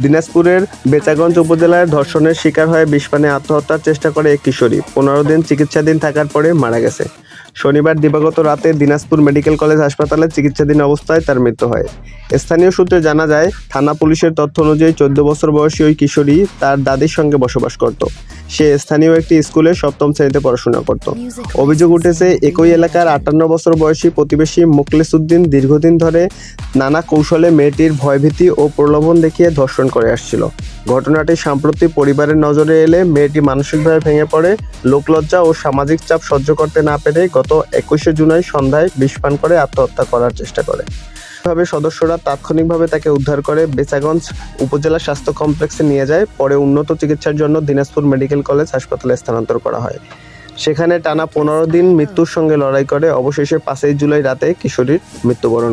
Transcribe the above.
দিনাজপুরের বেচাগঞ্জ উপজেলায় ধর্ষণের শিকার হয়ে বিষ পানে আত্মহত্যার চেষ্টা করে এক কিশোরী 15 দিন চিকিৎসাধীন থাকার পরে মারা গেছে। শনিবার দিবাগত রাতে দিনাজপুর মেডিকেল কলেজ হাসপাতালে চিকিৎসাধীন অবস্থায় তার মৃত্যু হয়। স্থানীয় সূত্রে জানা যায়, থানা পুলিশের তথ্য অনুযায়ী 14 বছর বয়সী ওই কিশোরী তার দাদির সঙ্গে বসবাস করত। সে স্থানীয় একটি স্কুলে 7ম শ্রেণীতে পড়াশোনা করত। অভিযোগ উঠেছে, একই এলাকার 58 বছর বয়সী প্রতিবেশী মোখলেস উদ্দিন দীর্ঘদিন ধরে নানা কৌশলে মেয়েটির ভয়ভীতি ও প্রলোভন দেখিয়ে ধর্ষণ করে আসছিল। ঘটনাটি সম্প্রতি পরিবারের নজরে এলে মেয়েটি মানসিকভাবে ভেঙে পড়ে। লোকলজ্জা ও সামাজিক চাপ সহ্য করতে না পেরে গত 21শে জুলাই সন্ধ্যায় বিষ পান করে আত্মহত্যা করার চেষ্টা করে। সদস্যরা তাৎক্ষণিকভাবে তাকে উদ্ধার করে বেচাগঞ্জ উপজেলা স্বাস্থ্য কমপ্লেক্সে নিয়ে যায়। পরে উন্নত চিকিৎসার জন্য দিনাজপুর মেডিকেল কলেজ হাসপাতালে স্থানান্তর করা হয়। সেখানে টানা 15 দিন মৃত্যুর সঙ্গে লড়াই করে অবশেষে 5 জুলাই রাতে কিশোরীর মৃত্যুবরণ